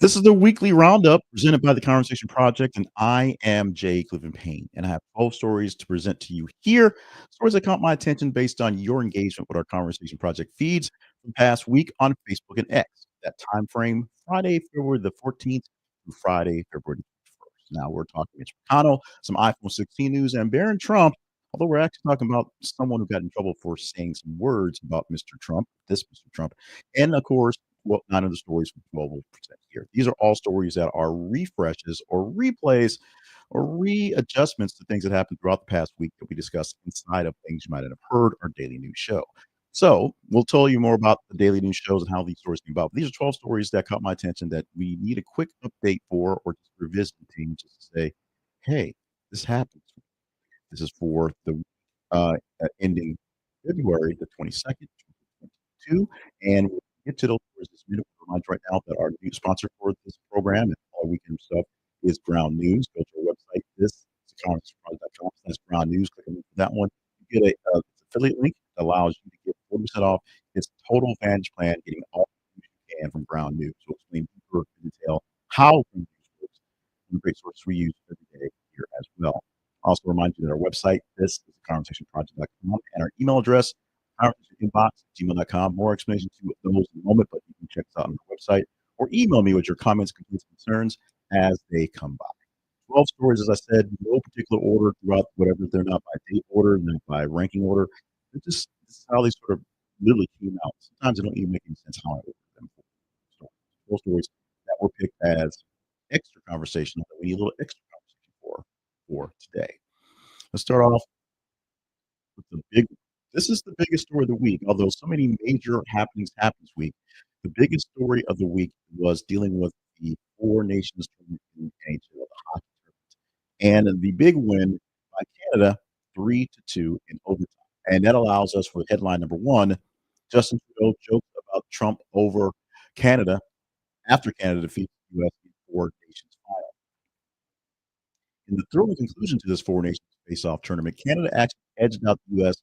This is the weekly roundup presented by the Conversation Project, and I am Jay Cleveland Payne, and I have 12 stories to present to you here. Stories that caught my attention based on your engagement with our Conversation Project feeds from past week on Facebook and X. That time frame, Friday, February the 14th through Friday, February the 1st. Now we're talking Mitch McConnell, some iPhone 16 news, and Barron Trump. Although we're actually talking about someone who got in trouble for saying some words about Mr. Trump, this Mr. Trump, and of course, well, none of the stories from 12 will present here. These are all stories that are refreshes or replays or readjustments to things that happened throughout the past week that we discussed inside of things you might have heard our daily news show. So we'll tell you more about the daily news shows and how these stories came about. These are 12 stories that caught my attention that we need a quick update for or just revisiting just to say, hey, this happened. This is for the ending February the 22nd, 2022. And we'll get to those stories this minute. Remind you right now that our new sponsor for this program and all weekend stuff is Ground News. Go to our website. This is conferenceproject.com. That's Ground News. Click on that one. You get a affiliate link that allows you to get 40% off its total Vantage plan, getting all the news you can from Ground News. So explain deeper in detail how Ground News works and the great sources we use every day here as well. Also remind you that our website, this is conversationproject.com, and our email address, conversationinbox@gmail.com. More explanation to those in a moment, but you can check us out on our website or email me with your comments, complaints, and concerns as they come by. 12 stories, as I said, no particular order throughout whatever. They're not by date order, not by ranking order. They're just this is how they sort of literally came out. Sometimes they don't even make any sense how I ordered them. So 12 stories that were picked as extra conversation that we need a little extra conversation for today. Let's start off with the big this is the biggest story of the week, although so many major happenings happened this week. The biggest story of the week was dealing with the Four Nations tournament in NHL, the hockey tournament, and the big win by Canada, 3-2 in overtime. And that allows us for headline number one, Justin Trudeau joked about Trump over Canada after Canada defeats the US in Four Nations final. In the thrilling conclusion to this Four Nations face-off tournament, Canada actually edged out the U.S.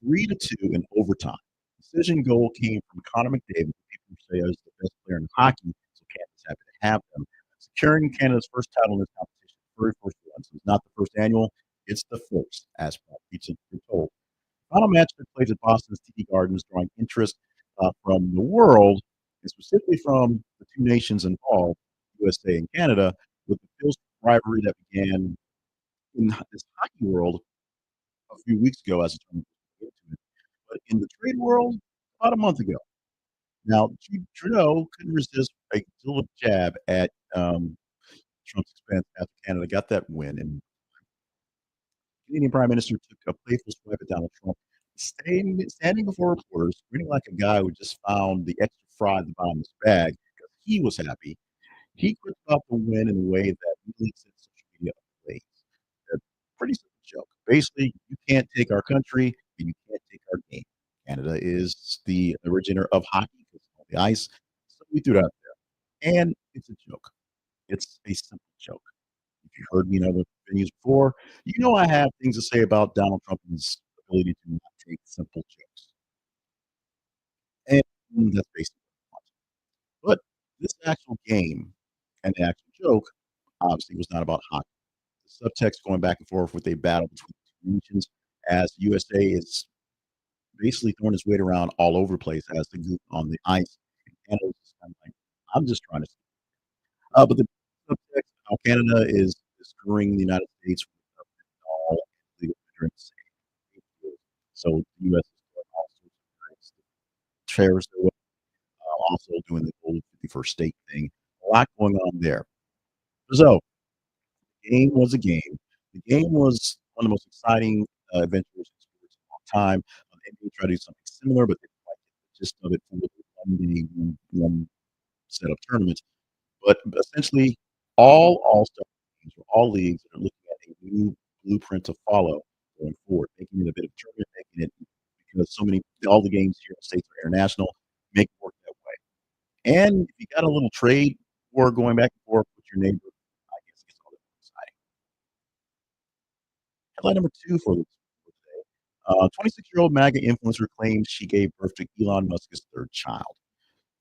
3-2 in overtime. The decision goal came from Connor McDavid, who people say is the best player in hockey, so Canada's happy to have them, securing Canada's first title in this competition, very first one. So it's not the first annual, it's the first, as Pete been told. The final match took place at Boston's TD Gardens, drawing interest from the world, and specifically from the two nations involved, USA and Canada, with the fierce rivalry that began in this hockey world a few weeks ago as a tournament was into it, but in the trade world, about a month ago. Now, Trudeau couldn't resist a little jab at Trump's expense after Canada got that win, and Canadian Prime Minister took a playful swipe at Donald Trump, standing before reporters, grinning like a guy who just found the extra fry at the bottom of his bag because he was happy. He quipped about the win in a way that really set social media ablaze. A pretty simple joke. Basically, you can't take our country and you can't take our game. Canada is the originator of hockey because of all the ice. So we threw it out there. And it's a joke. It's a simple joke. If you've heard me in other venues before, you know I have things to say about Donald Trump and his ability to not take simple jokes. And that's basically what I want. But this actual game and the actual joke obviously was not about hockey. The subtext going back and forth with a battle between the two nations as USA is basically throwing its weight around all over the place as the goop on the ice. And Canada's just kind of like, I'm just trying to. But the subtext, how Canada is screwing the United States with all illegal immigrants. So the U.S. is doing all sorts of things. Terrorists are also doing the whole 51st state thing. A lot going on there. So game was a game. The game was one of the most exciting adventures in sports in a long time. NBA tried to do something similar, but they didn't quite get the gist of it for the one day, one set of tournaments. But essentially, all All-Star games or all leagues are looking at a new blueprint to follow going forward, making it a bit of a tournament, making it because so many all the games here in the States are international, make it work that way. And if you got a little trade war going back and forth with your neighbor, I guess it gets all the more exciting. Headline number 2 for today. 26-year-old MAGA influencer claims she gave birth to Elon Musk's third child.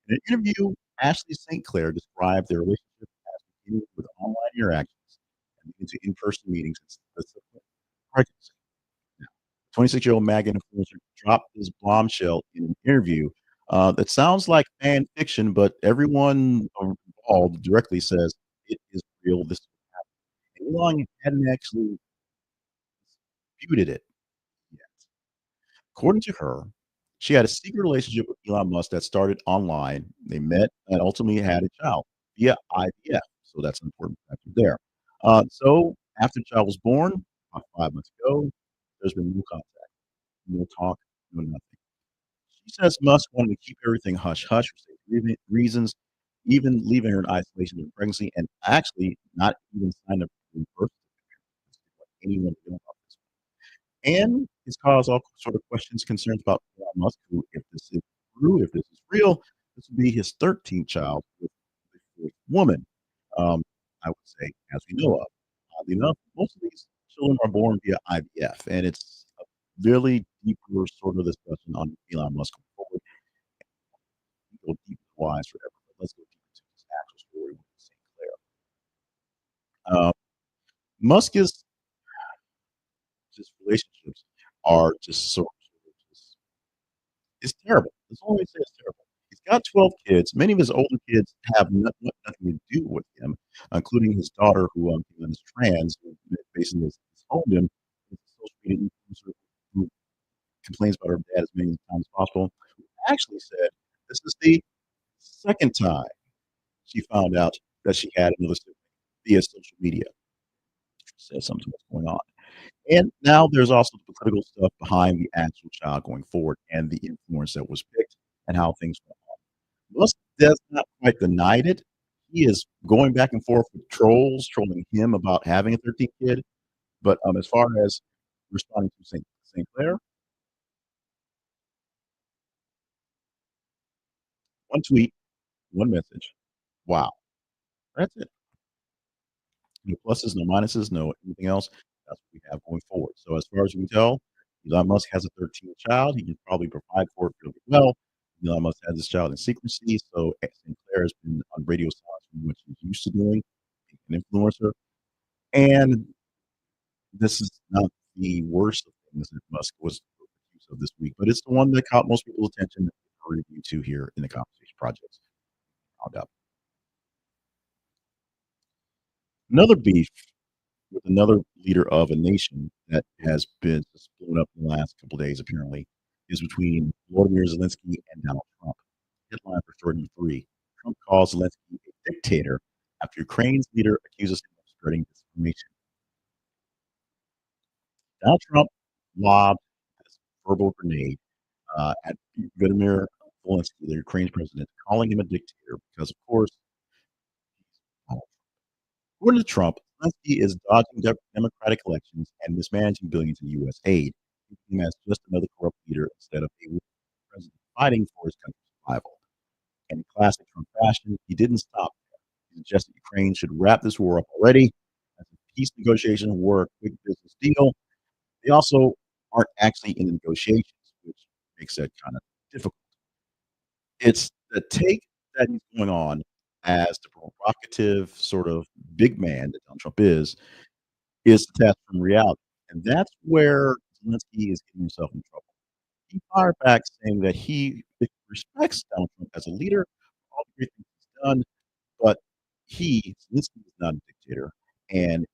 In an interview, Ashley St. Clair described their relationship as beginning with online interactions and leading to in-person meetings and subsequent pregnancy. 26-year-old MAGA influencer dropped this bombshell in an interview, that sounds like fan fiction, but everyone involved directly says it is real. This and Elon hadn't actually disputed it yet. According to her, she had a secret relationship with Elon Musk that started online. They met and ultimately had a child via IVF. So that's an important factor there. So after the child was born, about 5 months ago, there's been no contact, no talk, no nothing. She says Musk wanted to keep everything hush hush for safety reasons, even leaving her in isolation during pregnancy, and actually not even signed up for birth certificate. Let anyone know about this. And it's caused all sort of questions, concerns about Elon Musk, who, if this is true, if this is real, this would be his 13th child with the fourth woman. Um, I would say, as we know of. Oddly enough, most of these children are born via IVF, and it's a really deeper sort of discussion on Elon Musk going forward. We go deep wise forever, but let's go deep into this actual story with St. Clair. Musk is just relationships are just sort of just it's terrible. That's all I say is terrible. He's got 12 kids. Many of his older kids have nothing to do with him, including his daughter, who is trans, who basically has owned him. He's a social media influencer who complains about her dad as many times as possible. Who actually said this is the second time she found out that she had another sibling via social media. Says something what's going on. And now there's also the political stuff behind the actual child going forward and the influence that was picked and how things went on. Musk does not quite denied it. He is going back and forth with trolls, trolling him about having a 13th kid. But as far as responding to St. Clair, one tweet, one message. Wow. That's it. No pluses, no minuses, no anything else. That's what we have going forward. So as far as we can tell, Elon Musk has a 13th child. He can probably provide for it really well. Elon Musk has this child in secrecy, so Sinclair has been on radio silence from what he's used to doing, being an influencer. And this is not the worst of things that Musk was accused of this week, but it's the one that caught most people's attention for review to here in the conversation projects. Roundup. Another beef with another leader of a nation that has been just blown up in the last couple of days, apparently, is between Volodymyr Zelensky and Donald Trump. Headline for story number three: Trump calls Zelensky a dictator after Ukraine's leader accuses him of spreading disinformation. Donald Trump lobbed this verbal grenade at Volodymyr Zelensky, the Ukraine's president, calling him a dictator because, of course, according to Trump, Zelensky is dodging democratic elections and mismanaging billions in U.S. aid, keeping him as just another corrupt leader instead of a president fighting for his country's survival. And in classic Trump fashion, he didn't stop there. He suggested Ukraine should wrap this war up already as a peace negotiation were a quick business deal. They also aren't actually in the negotiations, which makes that kind of difficult. It's the take that he's going on as the provocative sort of big man that Donald Trump is detached from reality, and that's where Zelensky is getting himself in trouble. He fired back saying that he respects Donald Trump as a leader, all the great things he's done, but Zelensky is not a dictator, and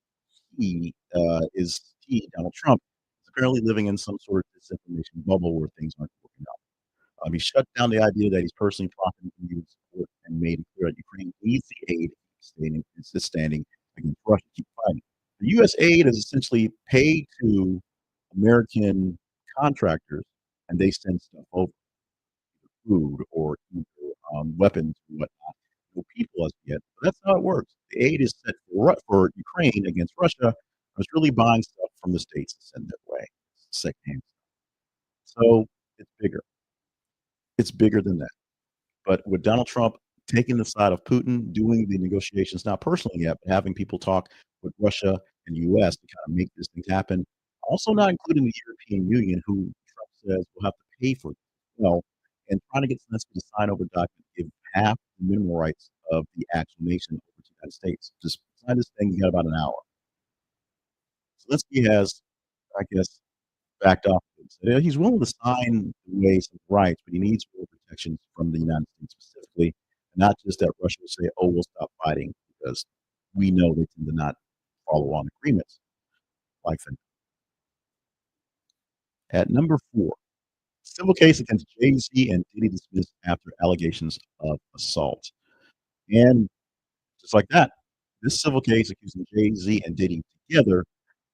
Donald Trump, is apparently living in some sort of disinformation bubble where things aren't working out. He shut down the idea that he's personally profiting from U.S. support and made it clear that Ukraine needs the aid it's standing against Russia to keep fighting. The U.S. aid is essentially paid to American contractors, and they send stuff over, food or either, weapons and whatnot. No people as yet. But that's how it works. The aid is set for Ukraine against Russia. It's really buying stuff from the states to send that way, secondhand. So it's bigger. It's bigger than that. But with Donald Trump taking the side of Putin, doing the negotiations, not personally yet, but having people talk with Russia and the US to kind of make these things happen, also not including the European Union, who Trump says will have to pay for it as well, and trying to get Zelensky to sign over documents, give half the mineral rights of the actual nation over to the United States. Just sign this thing, you got about an hour. Zelensky has, I guess, backed off. Yeah, he's willing to sign away some rights, but he needs more protections from the United States specifically, not just that Russia will say, "Oh, we'll stop fighting," because we know they tend to not follow on agreements like that. At number 4, civil case against Jay-Z and Diddy dismissed after allegations of assault. And just like that, this civil case accusing Jay-Z and Diddy together,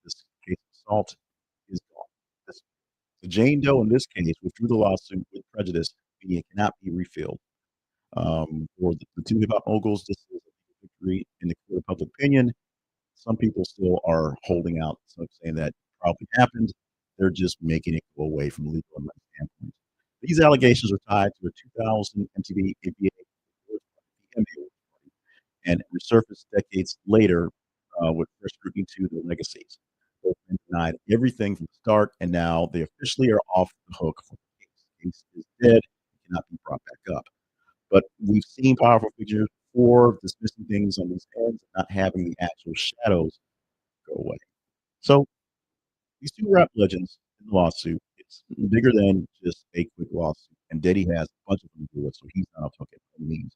this case of assault is gone. This the Jane Doe in this case withdrew the lawsuit with prejudice, meaning it cannot be refilled. For the two hip hop moguls, this is a victory in the court of public opinion. Some people still are holding out, so saying that probably happened. They're just making it go away from a legal and legal standpoint. These allegations are tied to a 2000 MTV NBA and resurfaced decades later with fresh scrutiny to their legacies. Both men denied everything from the start, and now they officially are off the hook for the case. The case is dead, it cannot be brought back up. But we've seen powerful figures before dismissing things on these ends, not having the actual shadows go away. So these two rap legends in the lawsuit, it's bigger than just a quick lawsuit. And Diddy has a bunch of them to do it, so he's not up to it by any means.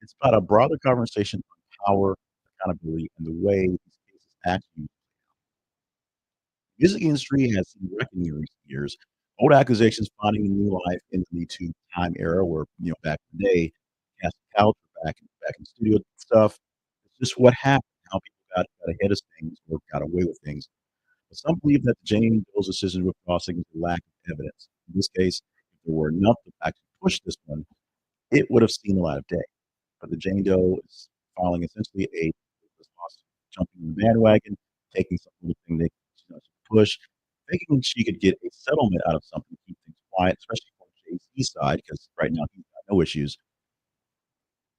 It's about a broader conversation on power, accountability, and the way these cases actually music industry has seen reckoning in recent years. Old accusations finding new life in the Me Too time era where, back in the day, cast couch back in studio stuff. It's just what happened, how people got ahead of things or got away with things. But some believe that the Jane Doe's decision was causing the lack of evidence. In this case, if there were enough to actually push this one, it would have seen the light of day. But the Jane Doe is filing essentially a lawsuit, jumping on the bandwagon, taking some little thing they should push, thinking she could get a settlement out of something to keep things quiet, especially from Jay-Z's side, because right now he's got no issues.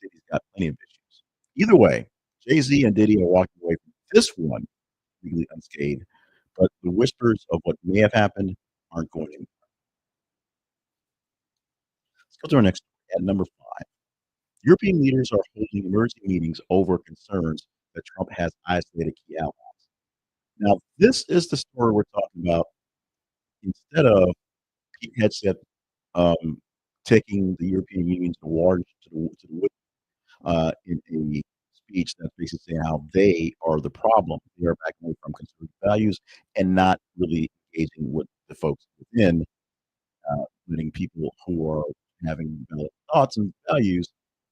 Diddy's got plenty of issues. Either way, Jay-Z and Diddy are walking away from this one legally unscathed, but the whispers of what may have happened aren't going anywhere. Let's go to our next at number 5. European leaders are holding emergency meetings over concerns that Trump has isolated key allies. Now, this is the story we're talking about. Instead of Pete Hegseth um, taking the European Union to war to the wood in a speech that's basically saying how they are the problem. They are backing away from conservative values and not really engaging with the folks within, letting people who are having valid thoughts and values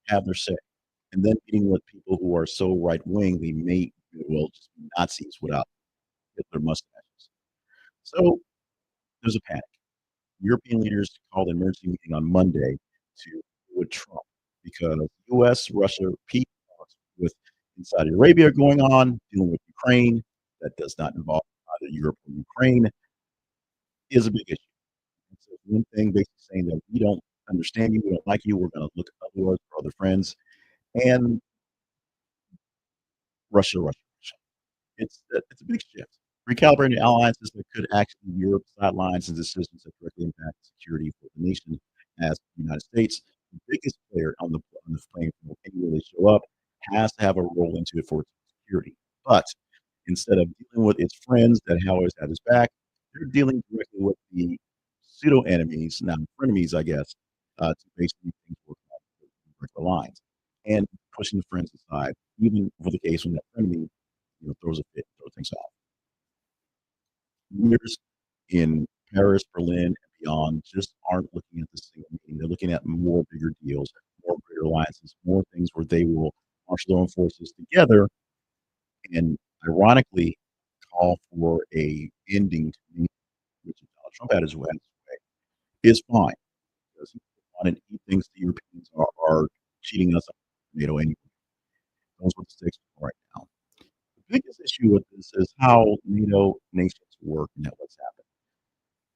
have their say. And then meeting with people who are so right wing, they may well just be Nazis without Hitler mustaches. So there's a panic. European leaders called an emergency meeting on Monday to deal with Trump because U.S. Russia peace talks with in Saudi Arabia going on, dealing with Ukraine that does not involve either Europe or Ukraine is a big issue. And so one thing basically saying that we don't understand you, we don't like you, we're going to look otherwise for other friends, and Russia. It's a big shift. Recalibrating alliances that could actually Europe sidelines and decisions that directly impact security for the nation as the United States, the biggest player on the playing field, can really show up, has to have a role into it for its security. But instead of dealing with its friends that always had his back, they're dealing directly with the pseudo enemies, now frenemies, I guess, to basically things work the lines and pushing the friends aside, even for the case when that frenemy throws a fit, throw things off. Leaders in Paris, Berlin, and beyond just aren't looking at this single meeting. They're looking at more bigger deals, more bigger alliances, more things where they will marshal their own forces together and ironically call for a ending to me, which Donald Trump had his way, is fine because he thinks the Europeans are cheating us out of NATO anyway. That's what the stakes are right now. The biggest issue with this is how NATO nations work and what's happening.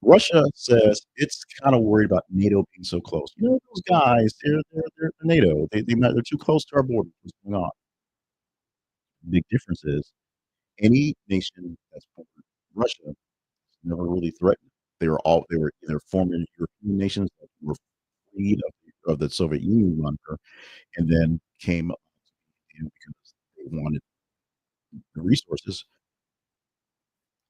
Russia says it's kind of worried about NATO being so close. Those guys, they're NATO. They're too close to our borders. What's going on? The big difference is any nation that's Russia never really threatened. They were either former European nations that were freed of of the Soviet Union run her, and then came up, because they wanted the resources,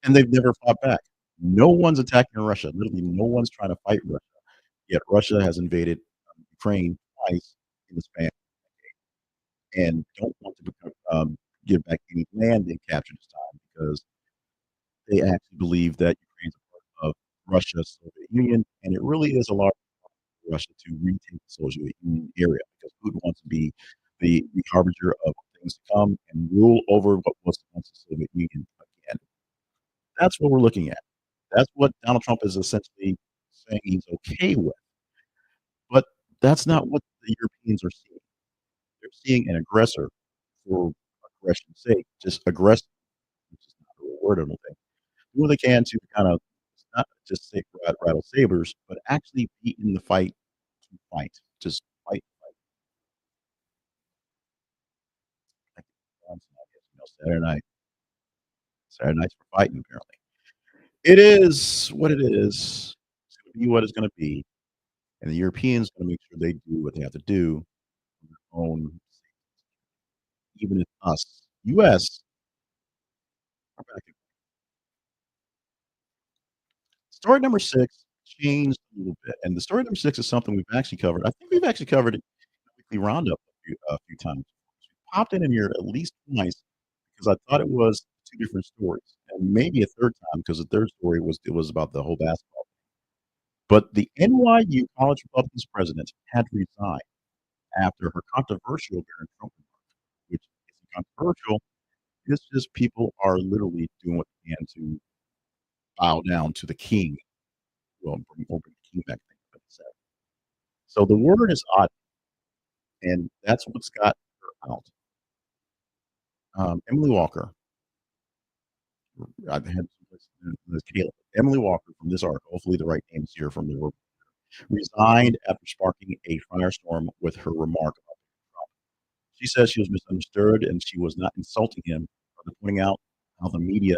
and they've never fought back. No one's attacking Russia. Literally, no one's trying to fight Russia. Yet Russia has invaded Ukraine twice in the span and don't want to give back any land they captured this time because they actually believe that Ukraine's a part of Russia's Soviet Union, and it really is a large for Russia to retake the Soviet Union area because Putin wants to be the harbinger of things to come and rule over what was once the Soviet Union again. That's what we're looking at. That's what Donald Trump is essentially saying he's okay with. But that's not what the Europeans are seeing. They're seeing an aggressor for aggression's sake, just aggressive, which is not a real word, I don't think. Do what they can to kind of not just say rattle sabers, but actually be in the fight to fight. Just fight, like Johnson, I guess, Saturday nights for fighting, apparently. It is what it is. It's gonna be what it's gonna be, and the Europeans gonna make sure they do what they have to do on their own, even if us, US, are back in. Story number 6 changed a little bit, and the story number 6 is something we've actually covered. I think we've actually covered it in the weekly roundup a few times. Popped in here at least twice because I thought it was 2 different stories, and maybe a third time because the third story was about the whole basketball. But the NYU college Republicans president had to resign after her controversial Barron Trump remark, which isn't controversial. It's just people are literally doing what they can to bow down to the king. Well, bring the king back, I think what he said. So the word is odd, and that's what's got her out. Emily Walker, I've had this Caleb. Emily Walker from this article, hopefully the right name is here from the word, resigned after sparking a firestorm with her remark about Trump. She says she was misunderstood and she was not insulting him, but pointing out how the media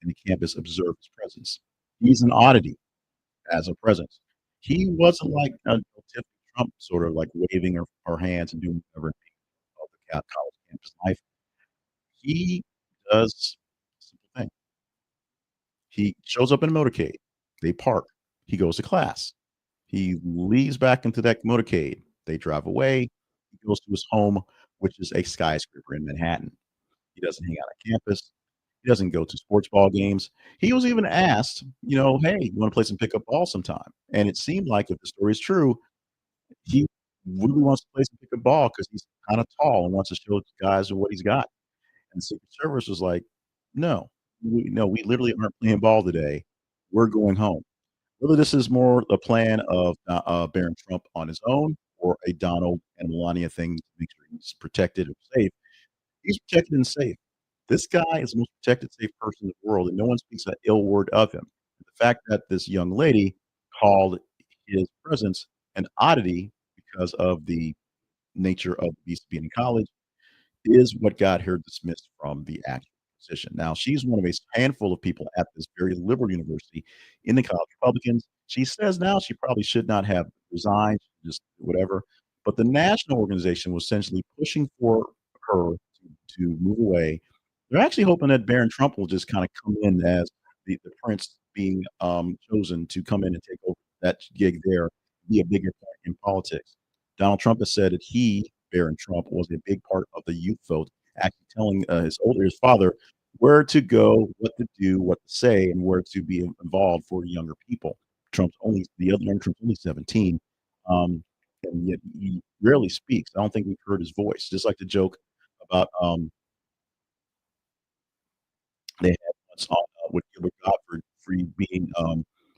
and the campus observed his presence. He's an oddity as a presence. He wasn't like a typical Trump, sort of like waving her hands and doing whatever of the college campus life. He does a simple thing. He shows up in a motorcade. They park. He goes to class. He leaves back into that motorcade. They drive away. He goes to his home, which is a skyscraper in Manhattan. He doesn't hang out on campus. He doesn't go to sports ball games. He was even asked, "Hey, you wanna play some pickup ball sometime?" And it seemed like if the story is true, he really wants to play some pickup ball because he's kinda tall and wants to show guys what he's got. And Secret Service was like, "No, we literally aren't playing ball today. We're going home." Whether this is more a plan of, Barron Trump on his own or a Donald and Melania thing to make sure he's protected and safe, he's protected and safe. This guy is the most protected, safe person in the world, and no one speaks an ill word of him. The fact that this young lady called his presence an oddity because of the nature of being in college is what got her dismissed from the actual position. Now, she's one of a handful of people at this very liberal university in the college Republicans. She says now she probably should not have resigned, just whatever. But the national organization was essentially pushing for her to move away. They're actually hoping that Barron Trump will just kind of come in as the prince being chosen to come in and take over that gig there, be a bigger part in politics. Donald Trump has said that Barron Trump, was a big part of the youth vote, actually telling his father where to go, what to do, what to say, and where to be involved for younger people. The other young Trump's only 17, um, and yet he rarely speaks. I don't think we've heard his voice. Just like the joke about they had once on with Gilbert Gottfried Free being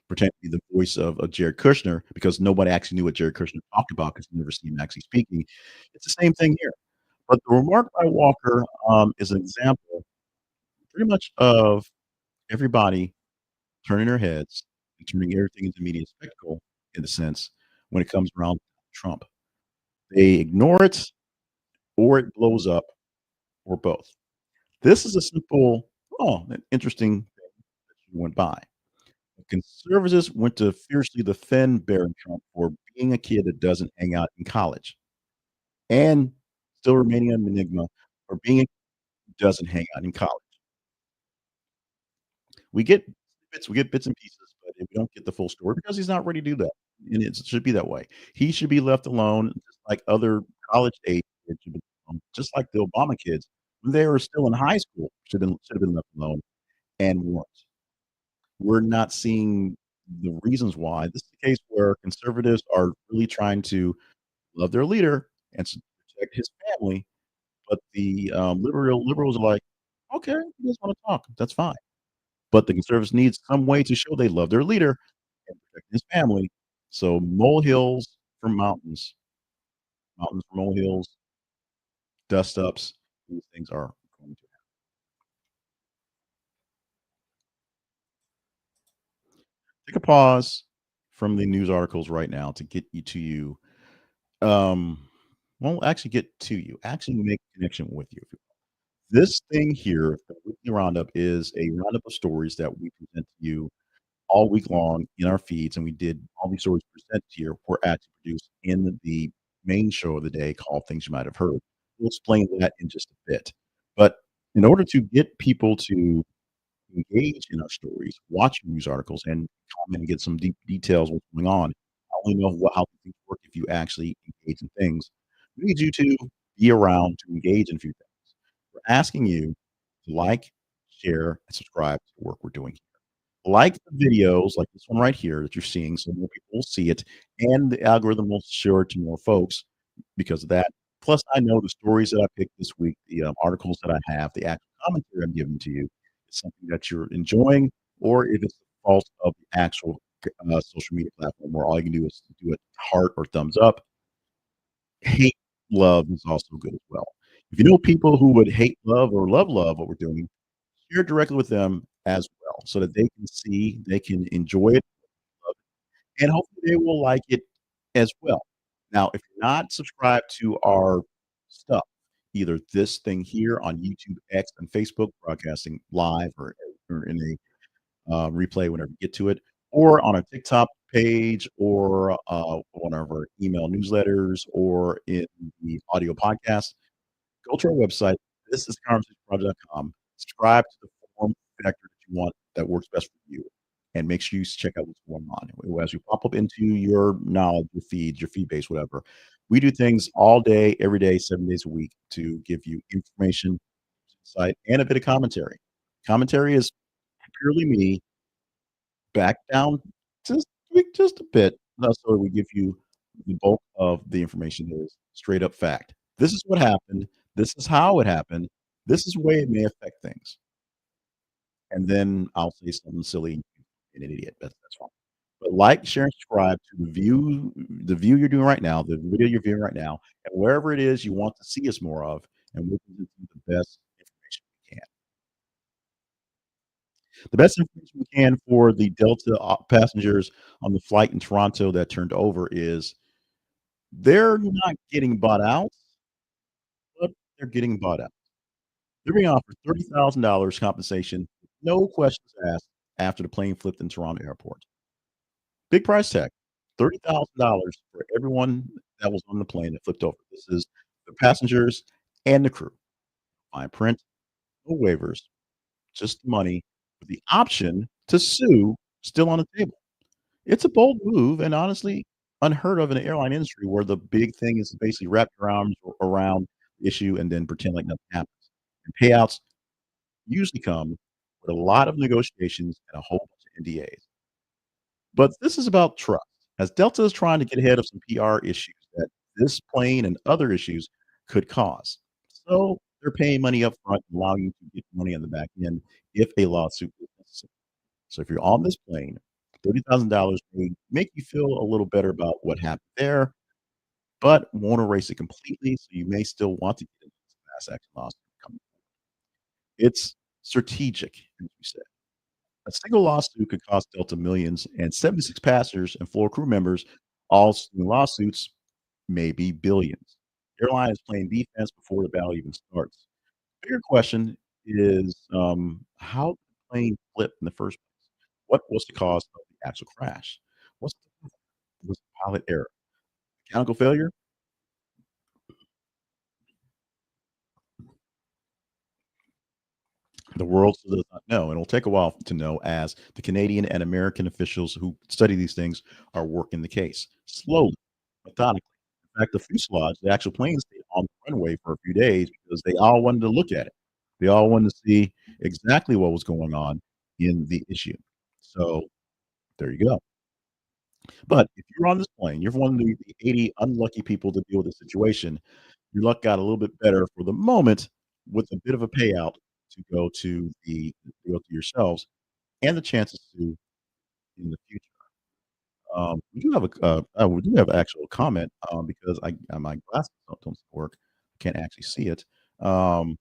pretending to be the voice of Jared Kushner because nobody actually knew what Jared Kushner talked about because you never seen him actually speaking. It's the same thing here. But the remark by Walker, is an example pretty much of everybody turning their heads and turning everything into media spectacle in a sense when it comes around Trump. They ignore it or it blows up or both. This is a simple, an interesting thing that you went by. Conservatives went to fiercely defend Barron Trump for being a kid that doesn't hang out in college and still remaining an enigma for being a kid who doesn't hang out in college. We get bits and pieces, but we don't get the full story because he's not ready to do that, and it should be that way. He should be left alone just like other college age kids should be just like the Obama kids when they were still in high school should have been left alone and weren't. We're not seeing the reasons why. This is the case where conservatives are really trying to love their leader and protect his family, but the, liberals are like, "Okay, you guys wanna talk, that's fine." But the conservatives need some way to show they love their leader and protect his family. So molehills for mountains, mountains for molehills, dust ups, these things are going to take a pause from the news articles right now to get you to you. Won't actually get to you, actually make a connection with you. This thing here, the weekly roundup, is a roundup of stories that we present to you all week long in our feeds, and we did all these stories presented here were actually produced in the main show of the day called Things You Might Have Heard. We'll explain that in just a bit. But in order to get people to engage in our stories, watch news articles, and comment and get some deep details what's going on, I only know how things work if you actually engage in things. We need you to be around to engage in a few things. We're asking you to like, share, and subscribe to the work we're doing. Like the videos like this one right here that you're seeing so more people will see it, and the algorithm will show it to more folks because of that. Plus, I know the stories that I picked this week, the, articles that I have, the actual commentary I'm giving to you is something that you're enjoying, or if it's the fault of the actual, social media platform where all you can do is do it heart or thumbs up. Hate love is also good as well. If you know people who would hate love or love what we're doing, share directly with them as well so that they can see, they can enjoy it, love it, and hopefully they will like it as well. Now, if you're not subscribed to our stuff, either this thing here on YouTube, X, and Facebook, broadcasting live or in a replay whenever you get to it, or on our TikTok page, or one of our email newsletters, or in the audio podcast, go to our website. This is conversationproject.com. Subscribe to the form factor that you want that works best for you. And make sure you check out what's going on. As we pop up into your knowledge, your feeds, your feed base, whatever. We do things all day, every day, 7 days a week to give you information, insight, and a bit of commentary. Commentary is purely me back down just just a bit, so we give you the bulk of the information is straight up fact. This is what happened. This is how it happened. This is the way it may affect things. And then I'll say something silly, an idiot. That's fine. But like, share, and subscribe to the view you're doing right now, the video you're viewing right now, and wherever it is you want to see us more of, and we'll present you the best information we can. The best information we can for the Delta passengers on the flight in Toronto that turned over is they're not getting bought out, but they're getting bought out. They're being offered $30,000 compensation, no questions asked, after the plane flipped in Toronto airport. Big price tag, $30,000 for everyone that was on the plane that flipped over. This is the passengers and the crew. Fine print, no waivers, just the money with the option to sue still on the table. It's a bold move and honestly unheard of in the airline industry where the big thing is to basically wrap your arms around the issue and then pretend like nothing happens. And payouts usually come with a lot of negotiations and a whole bunch of NDAs. But this is about trust, as Delta is trying to get ahead of some PR issues that this plane and other issues could cause. So they're paying money up front, allowing you to get money on the back end if a lawsuit is necessary. So if you're on this plane, $30,000 may make you feel a little better about what happened there, but won't erase it completely. So you may still want to get into this class action lawsuit. It's strategic, as we said. A single lawsuit could cost Delta millions, and 76 passengers and 4 crew members, all suing lawsuits, maybe billions. The airline is playing defense before the battle even starts. Bigger question is how the plane flipped in the first place. What was the cause of the actual crash? What's the was it pilot error, mechanical failure? The world still does not know, and it'll take a while to know as the Canadian and American officials who study these things are working the case slowly, methodically. In fact, the fuselage, the actual plane stayed on the runway for a few days because they all wanted to look at it. They all wanted to see exactly what was going on in the issue. So there you go. But if you're on this plane, you're one of the 80 unlucky people to deal with the situation. Your luck got a little bit better for the moment with a bit of a payout to go to yourselves and the chances to in the future. We do have actual comment, because my glasses don't work. I can't actually see it. Um,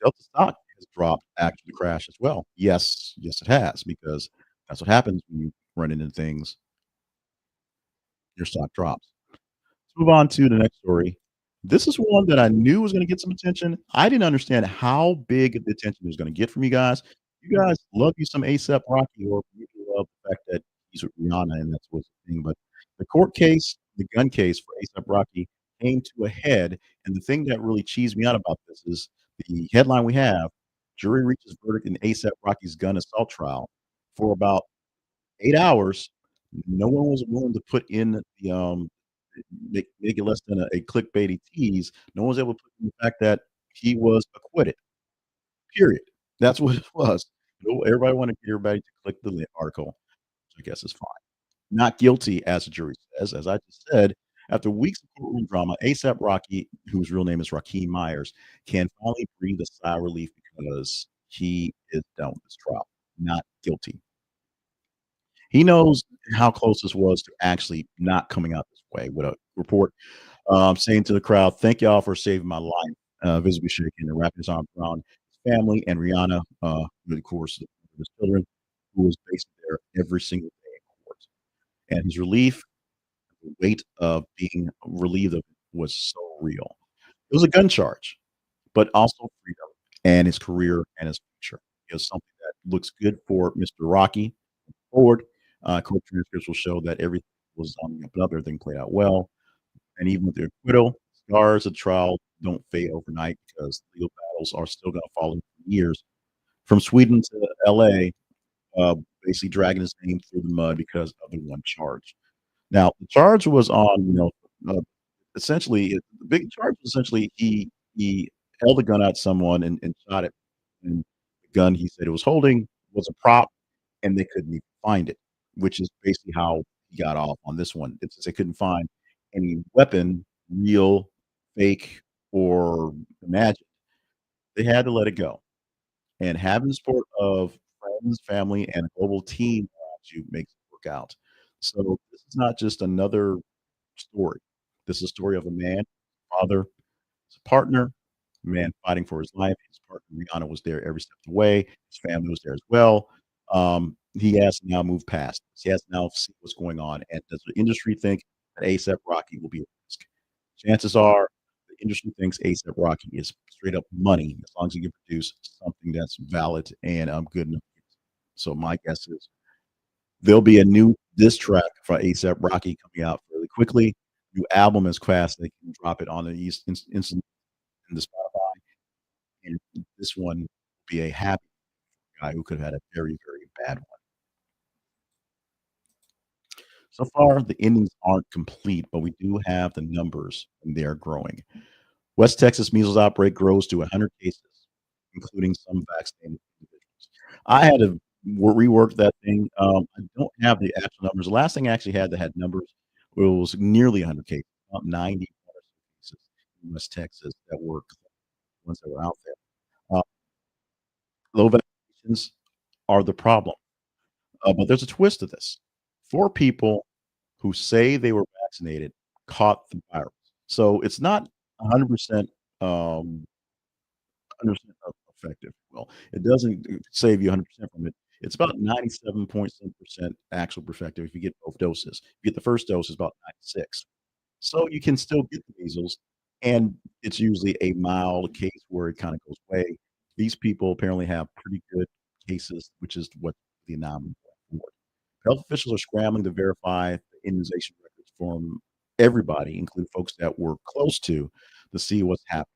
Delta stock has dropped after the crash as well. Yes, it has, because that's what happens when you run into things, your stock drops. Let's move on to the next story. This is one that I knew was gonna get some attention. I didn't understand how big of the attention it was gonna get from you guys. You guys love you some A$AP Rocky, or maybe you love the fact that he's with Rihanna and that's what's the thing, but the court case, the gun case for A$AP Rocky came to a head, and the thing that really cheesed me out about this is the headline we have, "Jury reaches verdict in A$AP Rocky's gun assault trial." For about 8 hours, no one was willing to put in the, make it less than a clickbaity tease. No one was able to put in the fact that he was acquitted, period. That's what it was. No, everybody wanted to get everybody to click the article, which I guess is fine. Not guilty, as the jury says. As I just said, after weeks of courtroom drama, A$AP Rocky, whose real name is Rakeem Myers, can finally breathe a sigh of relief because he is done with this trial. Not guilty. He knows how close this was to actually not coming out this way, with a report, saying to the crowd, "Thank y'all for saving my life," visibly shaking and wrapping his arms around his family and Rihanna, of course, his children, who was based there every single day in court. And his relief, the weight of being relieved of it was so real. It was a gun charge, but also freedom and his career and his future. It was something that looks good for Mr. Rocky forward. Court transcripts will show that everything was on the up and up, everything played out well, and even with the acquittal, scars of trial don't fade overnight because legal battles are still gonna follow him for years. From Sweden to LA, basically dragging his name through the mud because of the one charge. Now, the charge was on, uh, essentially, the big charge was essentially he held a gun at someone and shot it, and the gun he said it was holding was a prop, and they couldn't even find it, which is basically how he got off on this one. It's just they couldn't find any weapon, real, fake, or imagined. They had to let it go, and having the support of friends, family, and a global team around you makes it work out. So, this is not just another story. This is a story of a man, father, his partner, a man fighting for his life. His partner, Rihanna, was there every step of the way. His family was there as well. He has to now move past this. He has to now see what's going on. And does the industry think that A$AP Rocky will be a risk? Chances are the industry thinks A$AP Rocky is straight up money as long as he can produce something that's valid and good enough. So my guess is there'll be a new diss track for A$AP Rocky coming out fairly quickly. New album is fast. They can drop it on the instant in the Spotify, and this one will be a happy guy who could have had a very, very bad one. So far, the endings aren't complete, but we do have the numbers, and they are growing. West Texas measles outbreak grows to 100 cases, including some vaccinated individuals. I had to rework that thing. I don't have the actual numbers. The last thing I actually had that had numbers was nearly 100 cases, about 90 cases in West Texas that were ones that were out there. Low vaccinations are the problem. But there's a twist to this. 4 people who say they were vaccinated caught the virus. So it's not 100%, 100% effective. Well, it doesn't save you 100% from it. It's about 97 point some percent actual effective if you get both doses. If you get the first dose, it's about 96. So you can still get the measles, and it's usually a mild case where it kinda goes away. These people apparently have pretty good cases, which is what the anomaly going forward. Health officials are scrambling to verify the immunization records from everybody, including folks that were close to see what's happening.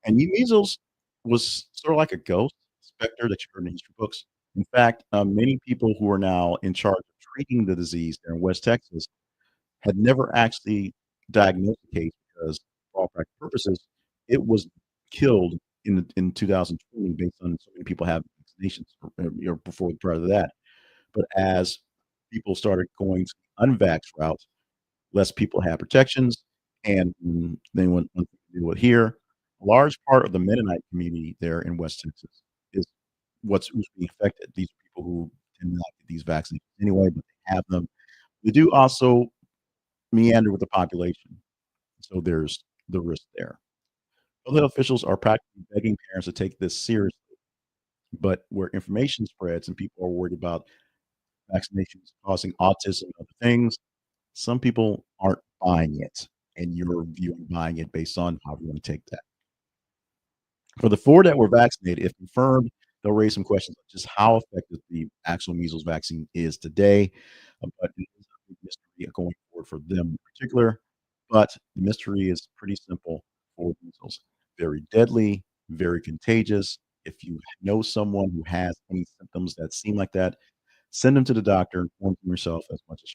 And measles was sort of like a ghost specter that you heard in history books. In fact, many people who are now in charge of treating the disease there in West Texas had never actually diagnosed the case because, for all practical purposes, it was killed in 2020 based on so many people having vaccinations or before prior to that. But as people started going to the unvaxxed route, less people had protections, and then when one thing to do with here, a large part of the Mennonite community there in West Texas is who's being affected. These are people who tend not get these vaccines anyway, but they have them. They do also meander with the population, so there's the risk there. Other officials are practically begging parents to take this seriously, but where information spreads and people are worried about vaccinations causing autism and other things, some people aren't buying it, and you're viewing buying it based on how you wanna take that. For the 4 that were vaccinated, if confirmed, they'll raise some questions on just how effective the actual measles vaccine is today, but it is a big mystery going forward for them in particular, but the mystery is pretty simple for measles. Very deadly, very contagious. If you know someone who has any symptoms that seem like that, send them to the doctor, inform them yourself as much as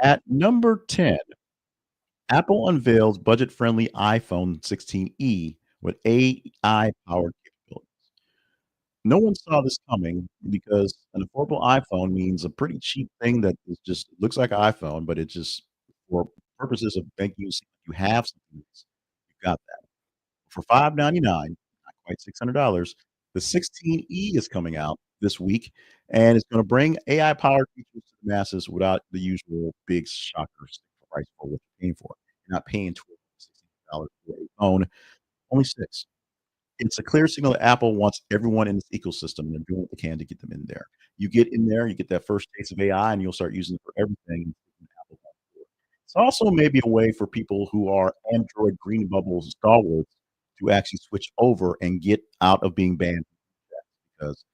at number 10, Apple unveils budget-friendly iPhone 16e with AI-powered capabilities. No one saw this coming because an affordable iPhone means a pretty cheap thing that is just looks like an iPhone, but it just for purposes of making you seem like you have something, you got that. For $599, not quite $600, the 16e is coming out this week, and it's gonna bring AI-powered features to the masses without the usual big shocker price for what you're paying for. You're not paying $12, $16 for a phone, only 6. It's a clear signal that Apple wants everyone in this ecosystem, and they're doing what they can to get them in there. You get in there, you get that first taste of AI, and you'll start using it for everything. Apple wants to do it. It's also maybe a way for people who are Android green bubbles stalwarts to actually switch over and get out of being banned because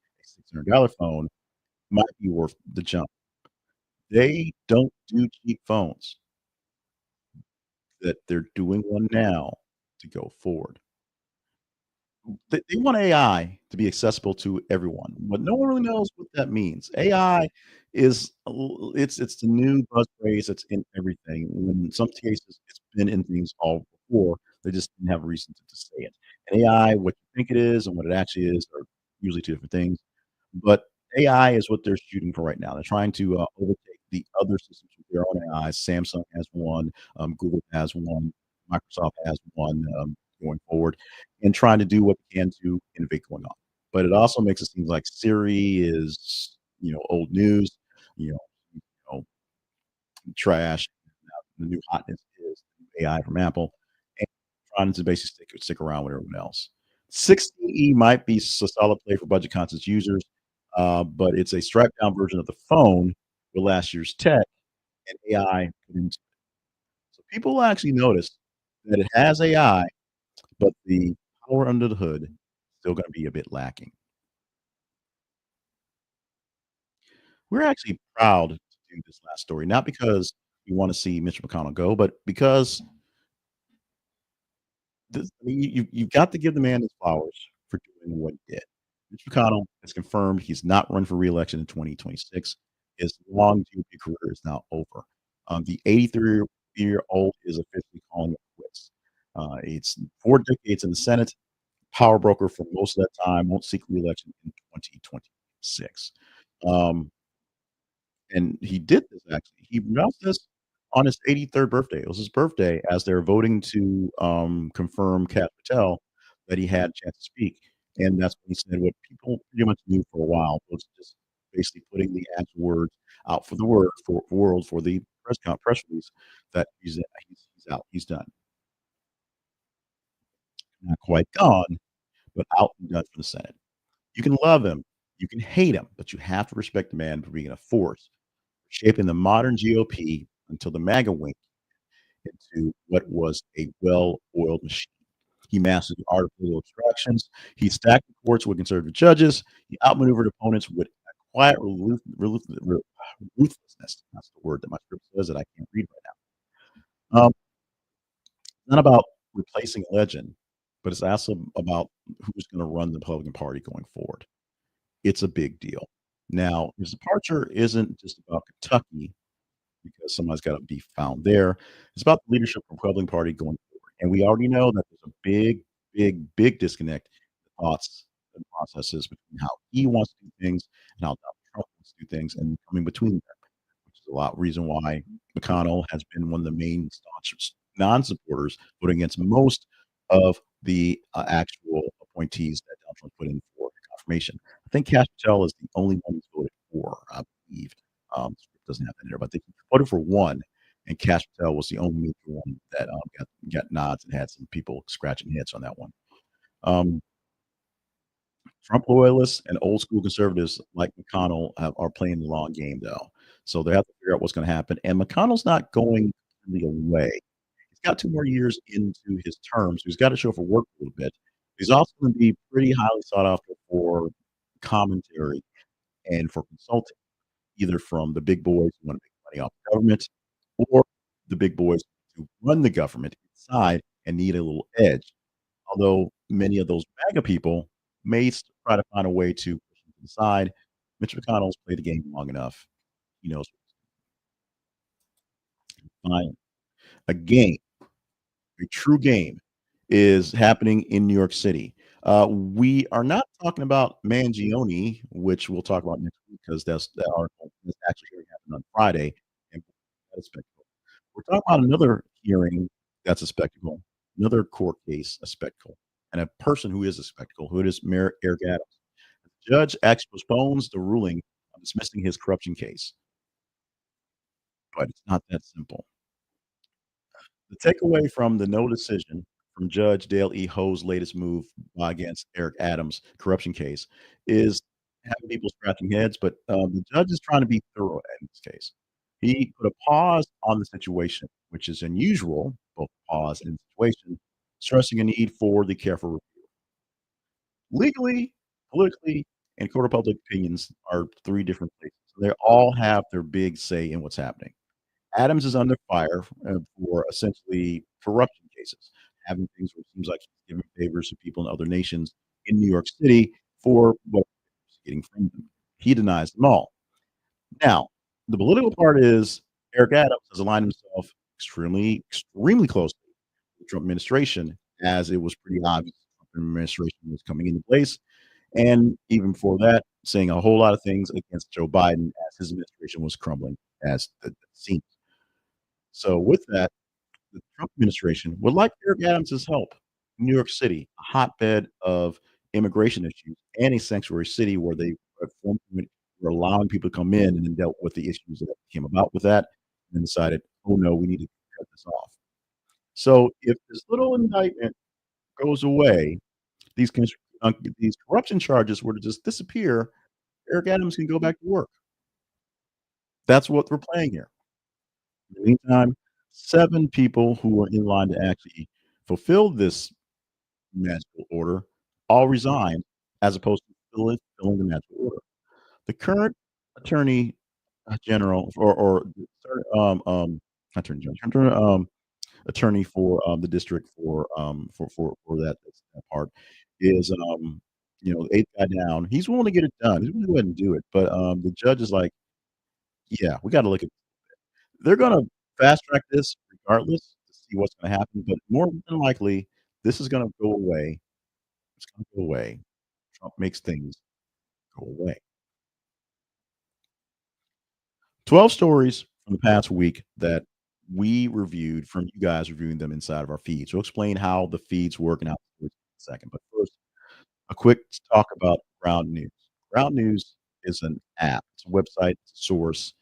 a $600 phone might be worth the jump. They don't do cheap phones, that they're doing one now to go forward. They want AI to be accessible to everyone, but no one really knows what that means. AI is a l it's the new buzz phrase that's in everything. When in some cases, it's been in things all before, they just didn't have a reason to say it. And AI, what you think it is and what it actually is are usually 2 different things. But AI is what they're shooting for right now. They're trying to, overtake the other systems with their own AIs. Samsung has one, Google has one, Microsoft has one, going forward, and trying to do what they can to innovate going on. But it also makes it seem like Siri is, old news, you know you know, trash. Now the new hotness is AI from Apple, and trying to basically stick around with everyone else. 16E might be a solid play for budget conscious users, but it's a strapped down version of the phone with last year's tech and AI put into it. So people will actually notice that it has AI, but the power under the hood is still gonna be a bit lacking. We're actually proud to do this last story, not because we wanna see Mitch McConnell go, but because I mean, you've got to give the man his flowers for doing what he did. Mitch McConnell has confirmed he's not running for reelection in 2026. His long GOP career is now over. The 83-year-old is officially calling it quits. It's 4 decades in the Senate, power broker for most of that time, won't seek reelection in 2026. Um, and he did this actually. He announced this on his 83rd birthday. It was his birthday as they're voting to, confirm Kat Patel that he had a chance to speak, and that's when he said what people pretty much knew for a while was just basically putting the actual words out for the world for the press release that he's out, he's done. Not quite gone, but out and done from the Senate. You can love him, you can hate him, but you have to respect the man for being a force, shaping the modern GOP until the MAGA wing into what was a well-oiled machine. He mastered the art of political abstractions. He stacked the courts with conservative judges. He outmaneuvered opponents with a quiet ruthlessness. That's the word that my script says that I can't read right now. Not about replacing a legend, but it's also about who's going to run the Republican Party going forward. It's a big deal. Now, his departure isn't just about Kentucky because somebody's got to be found there. It's about the leadership of the Republican Party going forward. And we already know that there's a big disconnect in the thoughts and processes between how he wants to do things and how Donald Trump wants to do things and coming between them, which is a lot reason why McConnell has been one of the main staunch non-supporters, voting against most of the actual appointees that Donald Trump put in for confirmation. I think Cash Patel is the only one who's voted for, I believe. The script doesn't have that in there, but I think he voted for one, and Cash Patel was the only major one that got nods and had some people scratching heads on that one. Um, Trump loyalists and old school conservatives like McConnell are playing the long game, though. So they have to figure out what's going to happen. And McConnell's not going really away. He's got 2 more years into his term, so he's got to show for work a little bit. He's also going to be pretty highly sought after for commentary and for consulting, either from the big boys who want to make money off the government or the big boys who run the government inside and need a little edge. Although many of those MAGA people may try to find a way to push him to the side, Mitch McConnell's played the game long enough. He knows fine. A game, a true game, is happening in New York City. We are not talking about Mangione, which we'll talk about next week because that's that article is actually going to happen on Friday, and that is spectacle. We're talking about another hearing that's a spectacle, another court case, a spectacle, and a person who is a spectacle, who is Mayor Eric Adams. The judge actually postpones the ruling on dismissing his corruption case, but it's not that simple. The takeaway from the no decision from Judge Dale E. Ho's latest move against Eric Adams' corruption case is having people scratching heads, but the judge is trying to be thorough in this case. He put a pause on the situation, which is unusual, both pause and situation, stressing a need for the careful review. Legally, politically, and court of public opinions are 3 different places. They all have their big say in what's happening. Adams is under fire for essentially corruption cases, having things where it seems like he's giving favors to people in other nations in New York City for what he's getting from them. He denies them all. Now, the political part is Eric Adams has aligned himself extremely closely with the Trump administration, as it was pretty obvious the Trump administration was coming into place. And even before that, saying a whole lot of things against Joe Biden as his administration was crumbling as the scene. So with that, the Trump administration would like Eric Adams' help in New York City, a hotbed of immigration issues and a sanctuary city where they at one point were allowing people to come in and then dealt with the issues that came about with that, and then decided, "Oh, no, we need to cut this off." So if this little indictment goes away, these cons these corruption charges were to just disappear, Eric Adams can go back to work. That's what we're playing here. In the meantime, 7 people who were in line to actually fulfill this magical order all resigned as opposed to filling the magical order. The current attorney general or attorney general, attorney for, the district for that part is, the 8th guy down. He's willing to get it done. He's willing to go ahead and do it, but, the judge is like, "Yeah, we gotta look at." They're gonna fast track this regardless to see what's gonna happen, but more than likely, this is gonna go away. It's gonna go away. Trump makes things go away. 12 stories from the past week that we reviewed from you guys reviewing them inside of our feeds. We'll explain how the feeds work and how in a second, but first, a quick talk about Ground News. Ground News is an app, it's a website, it's a source.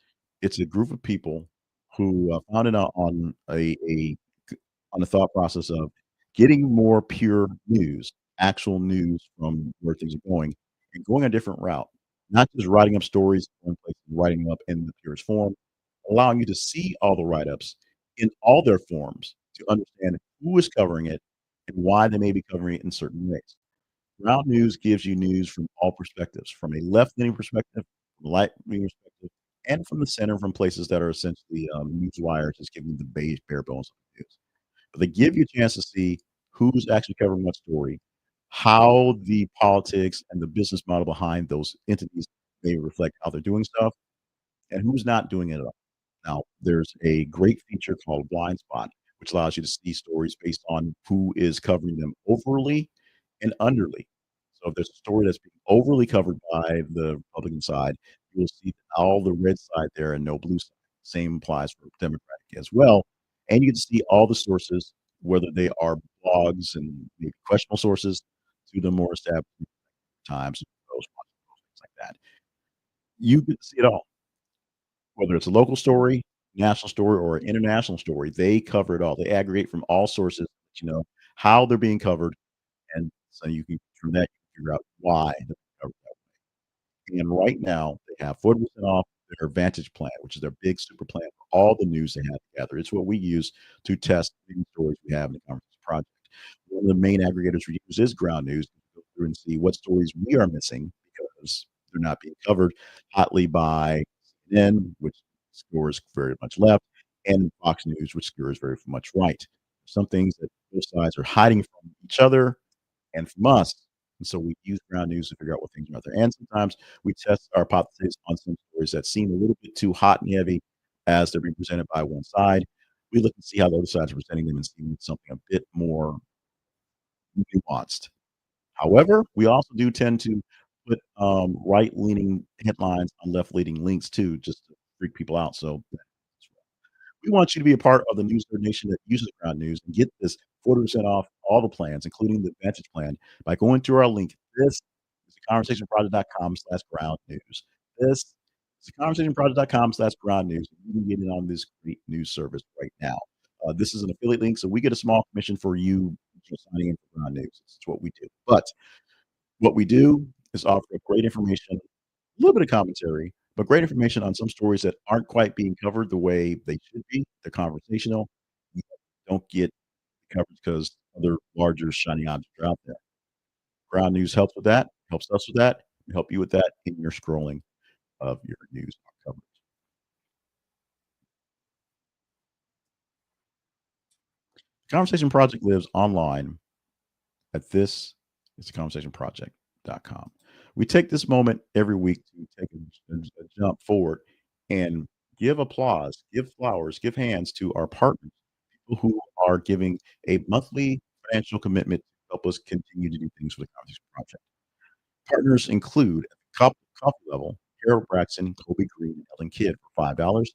It's a group of people who, founded on on the thought process of getting more pure news, actual news from where things are going, and going a different route. Not just writing up stories in one place and writing them up in the purest form, allowing you to see all the write-ups in all their forms to understand who is covering it and why they may be covering it in certain ways. Ground news gives you news from all perspectives, from a left-leaning perspective, from a right-leaning perspective, and from the center, from places that are essentially news wires, just giving the bare bones of the news. But they give you a chance to see who's actually covering what story, how the politics and the business model behind those entities may reflect how they're doing stuff, and who's not doing it at all. Now, there's a great feature called Blind Spot, which allows you to see stories based on who is covering them overly and underly. So if there's a story that's being overly covered by the Republican side, you will see all the red side there and no blue side. Same applies for Democratic as well. And you get to see all the sources, whether they are blogs and maybe questionable sources to the more established Times, things like that. You get to see it all. Whether it's a local story, national story, or an international story, they cover it all. They aggregate from all sources, you know, how they're being covered, and so you can from that, you can figure out why they're covered that way. And right now, they have 40% off their Vantage plan, which is their big super plan for all the news they have together. It's what we use to test the stories we have in the Conversation Project. One of the main aggregators we use is Ground News. Go through and see what stories we are missing because they're not being covered hotly by CNN, which scores very much left, and Fox News, which scores very much right. Some things that both sides are hiding from each other and from us. And so we use Ground News to figure out what things are out there. And sometimes we test our hypotheses on some stories that seem a little bit too hot and heavy as they're being presented by one side. We look and see how the other sides are presenting them and see something a bit more nuanced. However, we also do tend to put right-leaning headlines on left-leaning links too, just to freak people out. So we want you to be a part of the News Nerd Nation that uses Ground News and get this 40% off all the plans, including the Advantage plan, by going to our link. This is theconversationproject.com/ground news. This is theconversationproject.com/ground news. You can get in on this great news service right now. This is an affiliate link, so we get a small commission for you signing in for Ground News. It's what we do. But what we do is offer great information, a little bit of commentary, but great information on some stories that aren't quite being covered the way they should be. They're conversational. You don't get coverage because other larger shiny objects are out there. Ground News helps with that, helps us with that, and help you with that in your scrolling of your news coverage. The Conversation Project lives online at this is theconversationproject.com. We take this moment every week to take a jump forward and give applause, give flowers, give hands to our partners, people who are giving a monthly financial commitment to help us continue to do things for the Conversation Project. Partners include at the coffee level, Carol Braxton, Kobe Green, and Ellen Kidd for $5.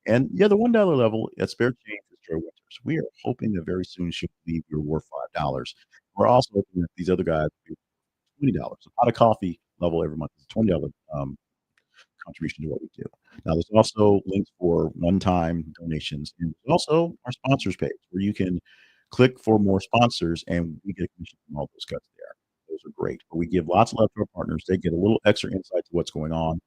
And yeah, the $1 level at Spare Change is Joy Winters. We are hoping that very soon she'll believe you're worth $5. We're also hoping that these other guys will be $20. A pot of coffee level every month is a $20 contribution to what we do. Now, there's also links for one-time donations, and there's also our sponsors page where you can click for more sponsors, and we get a commission from all those guys there. Those are great. But we give lots of love to our partners. They get a little extra insight to what's going on.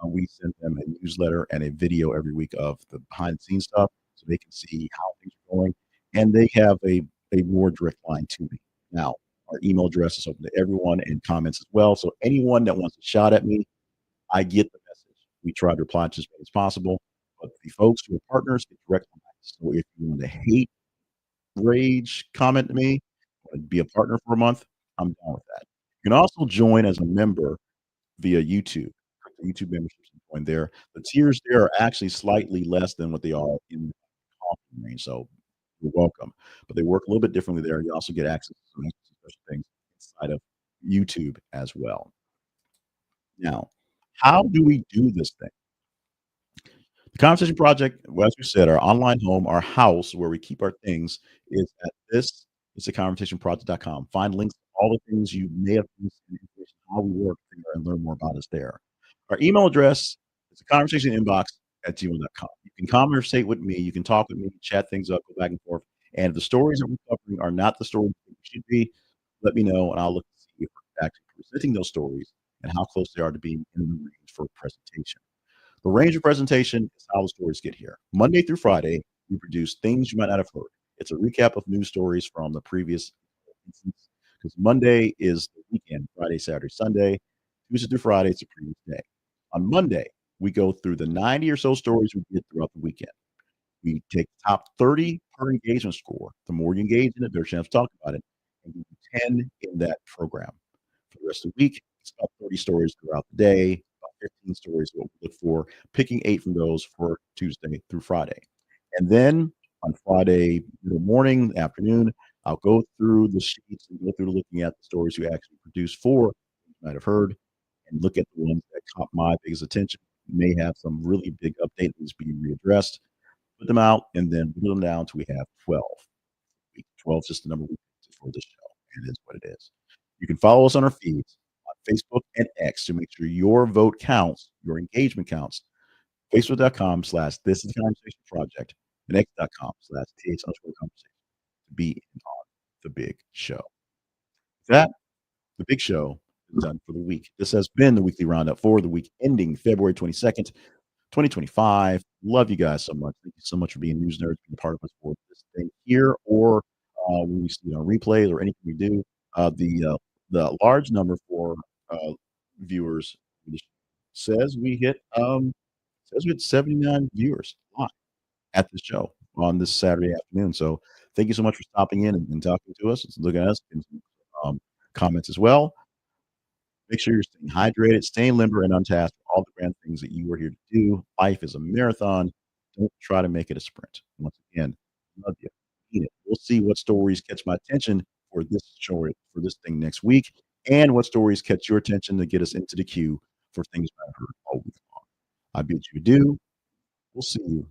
We send them a newsletter and a video every week of the behind-the-scenes stuff so they can see how things are going, and they have a more direct line to me. Now, our email address is open to everyone and comments as well. So anyone that wants to shout at me, I get the message. We try to reply to as many as possible, but the folks who are partners get direct lines. So if you want to hate, rage, comment to me, want to be a partner for a month, I'm down with that. You can also join as a member via YouTube. Click the YouTube memberships and join there. The tiers there are actually slightly less than what they are in the coffee range. So you're welcome. But they work a little bit differently there. You also get access to some special things inside of YouTube as well. Now, how do we do this thing? The Conversation Project, well, as we said, our online home, our house where we keep our things is at this is theconversationproject.com. Find links to all the things you may have missed and information how we work there and learn more about us there. Our email address is the conversation inbox at gmail.com. You can conversate with me, you can talk with me, chat things up, go back and forth. And if the stories that we're covering are not the stories that we should be, let me know and I'll look to see if we're actually presenting those stories and how close they are to being in the range for presentation. The range of presentation is how the stories get here. Monday through Friday, we produce things you might not have heard. It's a recap of news stories from the previous. instance, because Monday is the weekend, Friday, Saturday, Sunday. Tuesday through Friday, it's a previous day. On Monday, we go through the 90 or so stories we get throughout the weekend. We take top 30 per engagement score. The more you engage in it, better chance to talk about it, and give you 10 in that program. For the rest of the week, it's about 30 stories throughout the day, about 15 stories what we look for, picking 8 from those for Tuesday through Friday. And then on Friday middle morning, afternoon, I'll go through the sheets and go through looking at the stories we actually produced for you might have heard and look at the ones that caught my biggest attention. May have some really big update that needs to be readdressed. Put them out and then whittle them down till we have 12. 12 is just the number we picked for this show, and it is what it is. You can follow us on our feeds on Facebook and X to make sure your vote counts, your engagement counts. Facebook.com/This is the Conversation Project and X.com/TH_conversation to be in on the big show. That the big show is done for the week. This has been the weekly roundup for the week ending February 22nd, 2025. Love you guys so much. Thank you so much for being news nerds, being part of us for this thing here, or when we see it on replays or anything we do. The large number for viewers says we hit 79 viewers live at the show on this Saturday afternoon. So thank you so much for stopping in and talking to us, and looking at us, and um, comments as well. Make sure you're staying hydrated, staying limber and untasked for all the grand things that you are here to do. Life is a marathon. Don't try to make it a sprint. Once again, love you. Mean it. We'll see what stories catch my attention for this show, for this thing next week, and what stories catch your attention to get us into the queue for things I've heard all week long. I bid you adieu. We'll see you